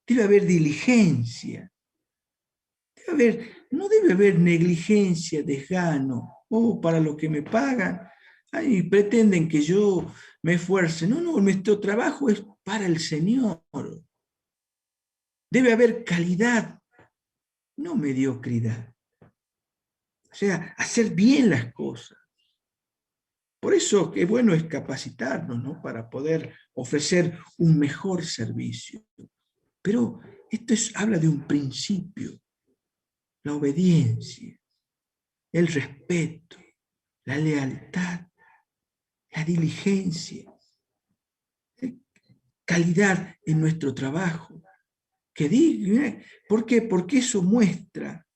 debe haber diligencia, no debe haber negligencia, desgano, para lo que me pagan, ay, pretenden que yo me esfuerce. No, nuestro trabajo es para el Señor. Debe haber calidad, no mediocridad. O sea, hacer bien las cosas. Por eso qué bueno es capacitarnos, ¿no? Para poder ofrecer un mejor servicio. Pero esto habla de un principio, la obediencia. el respeto, la lealtad, la diligencia, calidad en nuestro trabajo. ¿Por qué? Porque eso muestra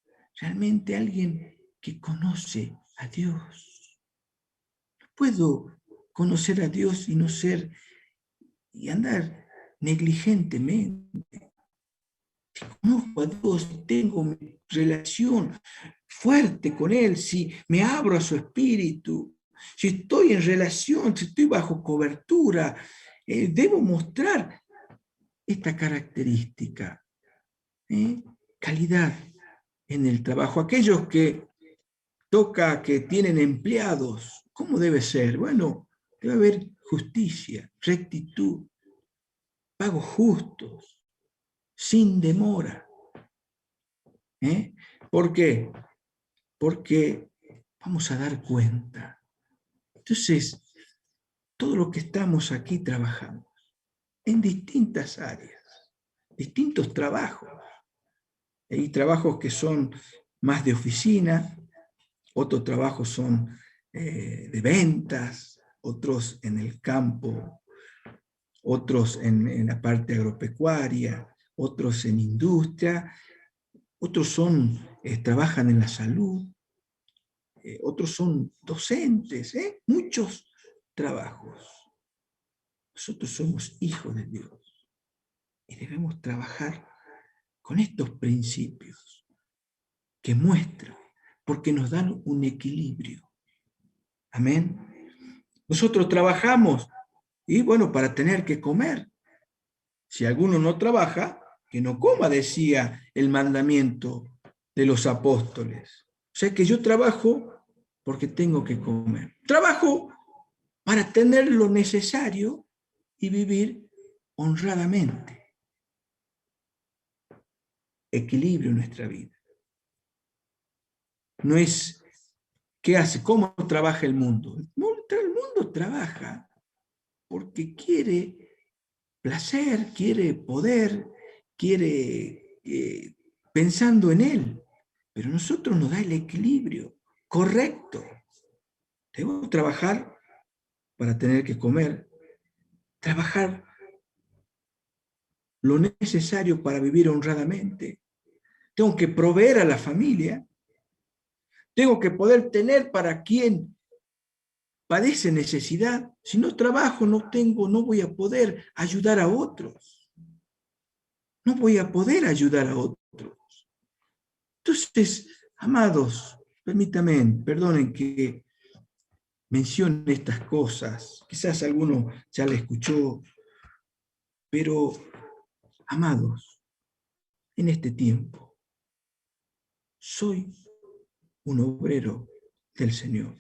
realmente a alguien que conoce a Dios. No puedo conocer a Dios y no ser y andar negligentemente. Si conozco a Dios, si tengo mi relación fuerte con Él, si me abro a su espíritu, si estoy en relación, si estoy bajo cobertura, debo mostrar esta característica. Calidad en el trabajo. Aquellos que tienen empleados, ¿cómo debe ser? Bueno, debe haber justicia, rectitud, pagos justos, sin demora. ¿Por qué? Porque vamos a dar cuenta. Entonces, todo lo que estamos aquí trabajando, en distintas áreas, distintos trabajos. Hay trabajos que son más de oficina, otros trabajos son de ventas, otros en el campo, otros en la parte agropecuaria, otros en industria, otros trabajan en la salud, otros son docentes, muchos trabajos. Nosotros somos hijos de Dios y debemos trabajar con estos principios que muestran, porque nos dan un equilibrio. Amén. Nosotros trabajamos y bueno, para tener que comer. Si alguno no trabaja, que no coma, decía el mandamiento de los apóstoles. O sea que yo trabajo porque tengo que comer. Trabajo para tener lo necesario y vivir honradamente. Equilibrio en nuestra vida. No es ¿qué hace? ¿Cómo trabaja el mundo? El mundo trabaja porque quiere placer, quiere poder, quiere pensando en él. Pero nosotros nos da el equilibrio correcto. Debo trabajar para tener que comer, trabajar lo necesario para vivir honradamente. Tengo que proveer a la familia, tengo que poder tener para quien padece necesidad. Si no trabajo, no voy a poder ayudar a otros. No voy a poder ayudar a otros. Entonces, amados, perdonen que mencione estas cosas. Quizás alguno ya la escuchó, pero, amados, en este tiempo, soy un obrero del Señor.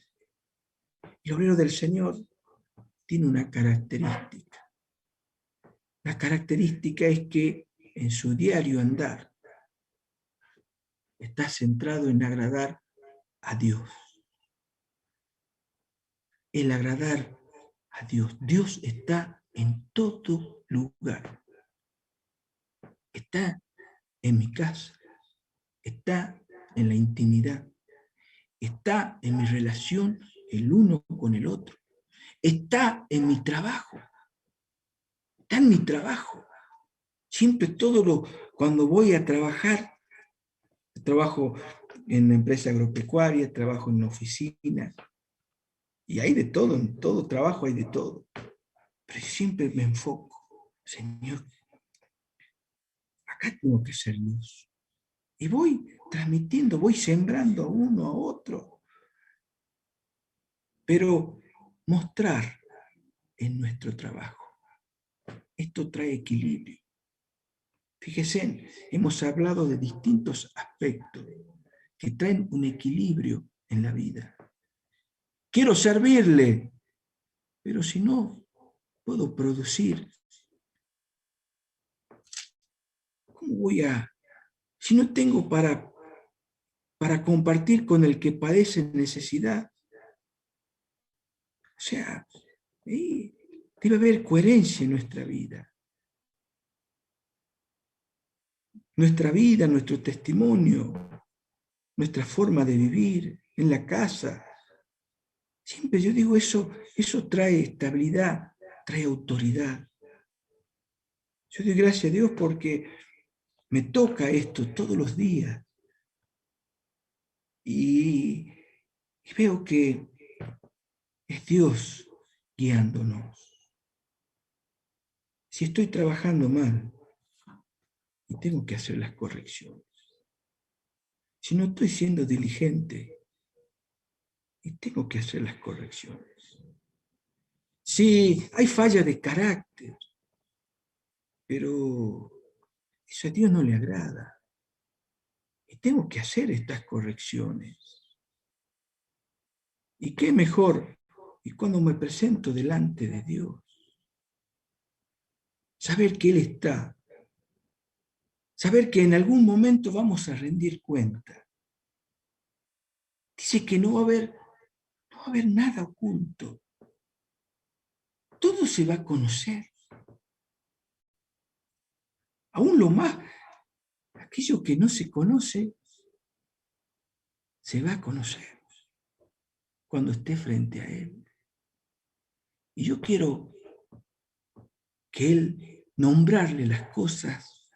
El obrero del Señor tiene una característica. La característica es que en su diario andar está centrado en agradar a Dios. El agradar a Dios. Dios está en todo lugar. Está en mi casa. Está en la intimidad. Está en mi relación el uno con el otro. Está en mi trabajo. Está en mi trabajo. Siempre cuando voy a trabajar, trabajo en una empresa agropecuaria, trabajo en una oficina, y hay de todo, en todo trabajo hay de todo. Pero siempre me enfoco, Señor, acá tengo que ser luz. Y voy transmitiendo, voy sembrando a uno, a otro. Pero mostrar en nuestro trabajo. Esto trae equilibrio. Fíjense, hemos hablado de distintos aspectos que traen un equilibrio en la vida. Quiero servirle, pero si no puedo producir, ¿cómo voy a...? Si no tengo para compartir con el que padece necesidad, o sea, debe haber coherencia en nuestra vida. Nuestra vida, nuestro testimonio, nuestra forma de vivir, en la casa. Siempre yo digo eso trae estabilidad, trae autoridad. Yo doy gracias a Dios porque me toca esto todos los días. Y veo que es Dios guiándonos. Si estoy trabajando mal y tengo que hacer las correcciones, si no estoy siendo diligente y tengo que hacer las correcciones, si hay falla de carácter, pero eso a Dios no le agrada y tengo que hacer estas correcciones. ¿Y qué mejor? Y cuando me presento delante de Dios, saber que Él está, saber que en algún momento vamos a rendir cuenta. Dice que no va a haber nada oculto. Todo se va a conocer. Aún lo más, aquello que no se conoce, se va a conocer cuando esté frente a Él. Y yo quiero que Él nombrarle las cosas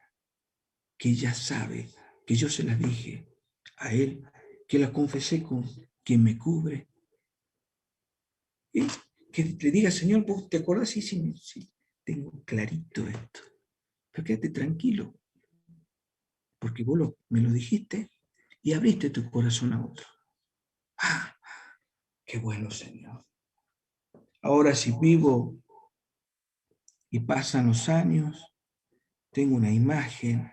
que ya sabe, que yo se las dije a Él, que las confesé con quien me cubre. Y que le diga, Señor, ¿vos te acordás? Sí, tengo clarito esto. Pero quédate tranquilo, porque vos me lo dijiste y abriste tu corazón a otro. ¡Ah! ¡Qué bueno, Señor! Ahora si vivo y pasan los años, tengo una imagen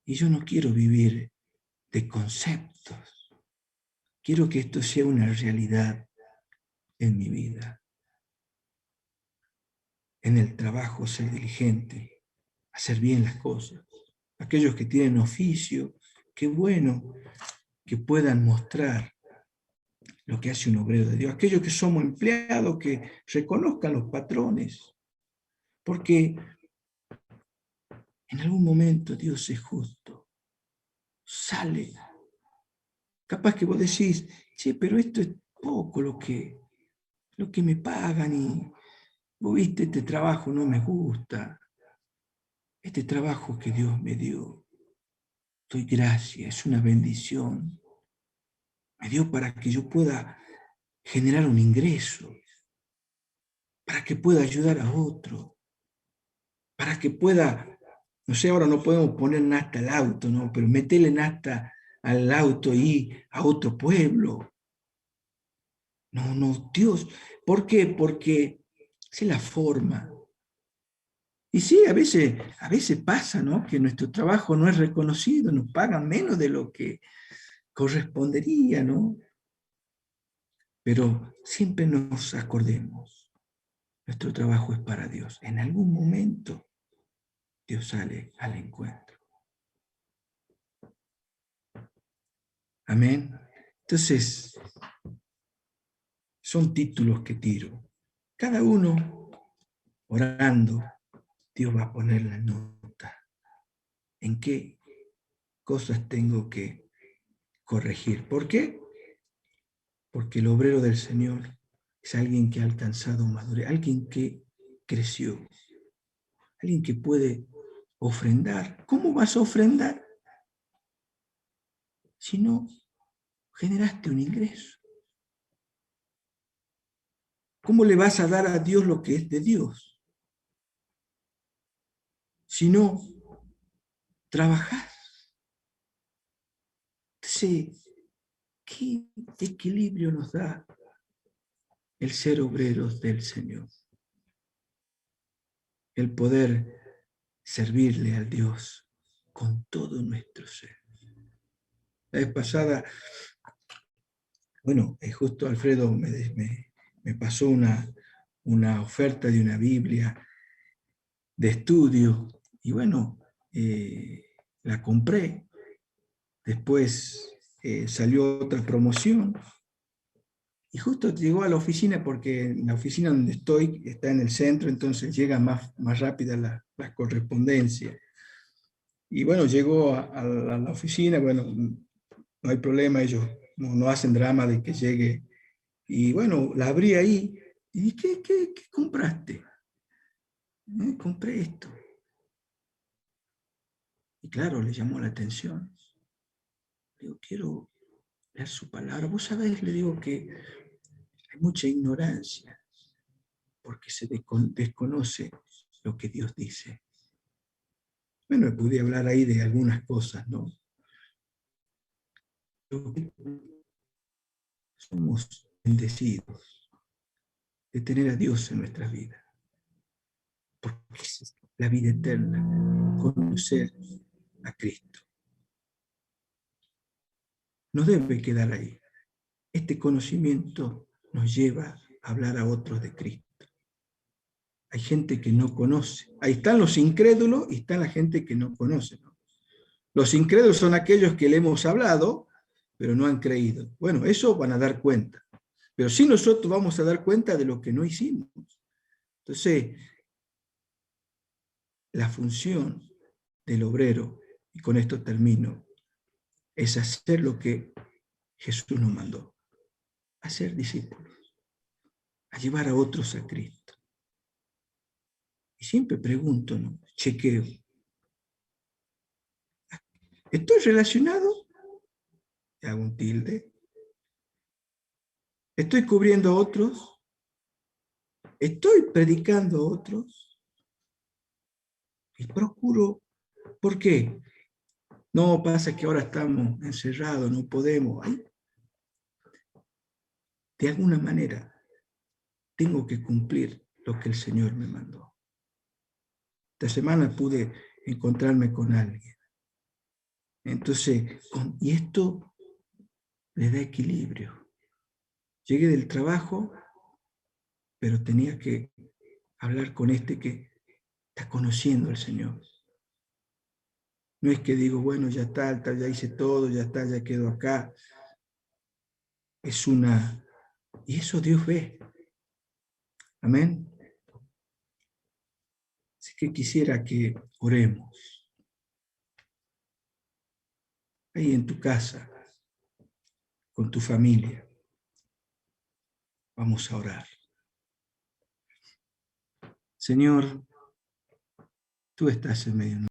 y yo no quiero vivir de conceptos. Quiero que esto sea una realidad en mi vida. En el trabajo, ser diligente, hacer bien las cosas. Aquellos que tienen oficio, qué bueno que puedan mostrar lo que hace un obrero de Dios. Aquellos que somos empleados, que reconozcan los patrones. Porque en algún momento Dios es justo. Sale. Capaz que vos decís, che, pero esto es poco lo que me pagan y vos viste, este trabajo no me gusta. Este trabajo que Dios me dio, doy gracias, es una bendición. Me dio para que yo pueda generar un ingreso, para que pueda ayudar a otro, para que pueda, no sé, ahora no podemos poner nafta al auto, ¿no? Pero meterle nafta al auto y a otro pueblo. No, Dios. ¿Por qué? Porque es la forma. Y sí, a veces pasa, ¿no? Que nuestro trabajo no es reconocido, nos pagan menos de lo que correspondería, ¿no? Pero siempre nos acordemos, nuestro trabajo es para Dios. En algún momento Dios sale al encuentro. Amén. Entonces, son títulos que tiro. Cada uno orando, Dios va a poner la nota. ¿En qué cosas tengo que corregir? ¿Por qué? Porque el obrero del Señor es alguien que ha alcanzado madurez, alguien que creció, alguien que puede ofrendar. ¿Cómo vas a ofrendar si no generaste un ingreso? ¿Cómo le vas a dar a Dios lo que es de Dios si no trabajás? Entonces, ¿qué equilibrio nos da el ser obreros del Señor? El poder servirle al Dios con todo nuestro ser. La vez pasada, bueno, justo Alfredo me pasó una oferta de una Biblia de estudio y bueno, la compré. Después salió otra promoción y justo llegó a la oficina porque la oficina donde estoy está en el centro, entonces llega más rápida la correspondencia. Y bueno, llegó a la oficina, bueno, no hay problema, ellos no hacen drama de que llegue. Y bueno, la abrí ahí y dije, ¿qué compraste? Compré esto. Y claro, le llamó la atención. Le digo, quiero leer su palabra. Vos sabés, le digo que hay mucha ignorancia porque se desconoce lo que Dios dice. Bueno, pude hablar ahí de algunas cosas, ¿no? Somos bendecidos de tener a Dios en nuestras vidas, porque es la vida eterna, conocer a Cristo. No debe quedar ahí. Este conocimiento nos lleva a hablar a otros de Cristo. Hay gente que no conoce. Ahí están los incrédulos y está la gente que no conoce, ¿no? Los incrédulos son aquellos que le hemos hablado, pero no han creído. Bueno, eso van a dar cuenta. Pero sí nosotros vamos a dar cuenta de lo que no hicimos. Entonces, la función del obrero, y con esto termino, es hacer lo que Jesús nos mandó, hacer discípulos, a llevar a otros a Cristo. Y siempre pregunto, ¿no? Chequeo. ¿Estoy relacionado? Hago un tilde. ¿Estoy cubriendo a otros? ¿Estoy predicando a otros? Y procuro. ¿Por qué? No, pasa que ahora estamos encerrados, no podemos. Ay, de alguna manera tengo que cumplir lo que el Señor me mandó. Esta semana pude encontrarme con alguien. Entonces, y esto le da equilibrio. Llegué del trabajo, pero tenía que hablar con este que está conociendo al Señor. No es que digo, bueno, ya está, ya hice todo, ya está, ya quedo acá. Es una... Y eso Dios ve. Amén. Así que quisiera que oremos. Ahí en tu casa, con tu familia. Vamos a orar. Señor, tú estás en medio de nosotros.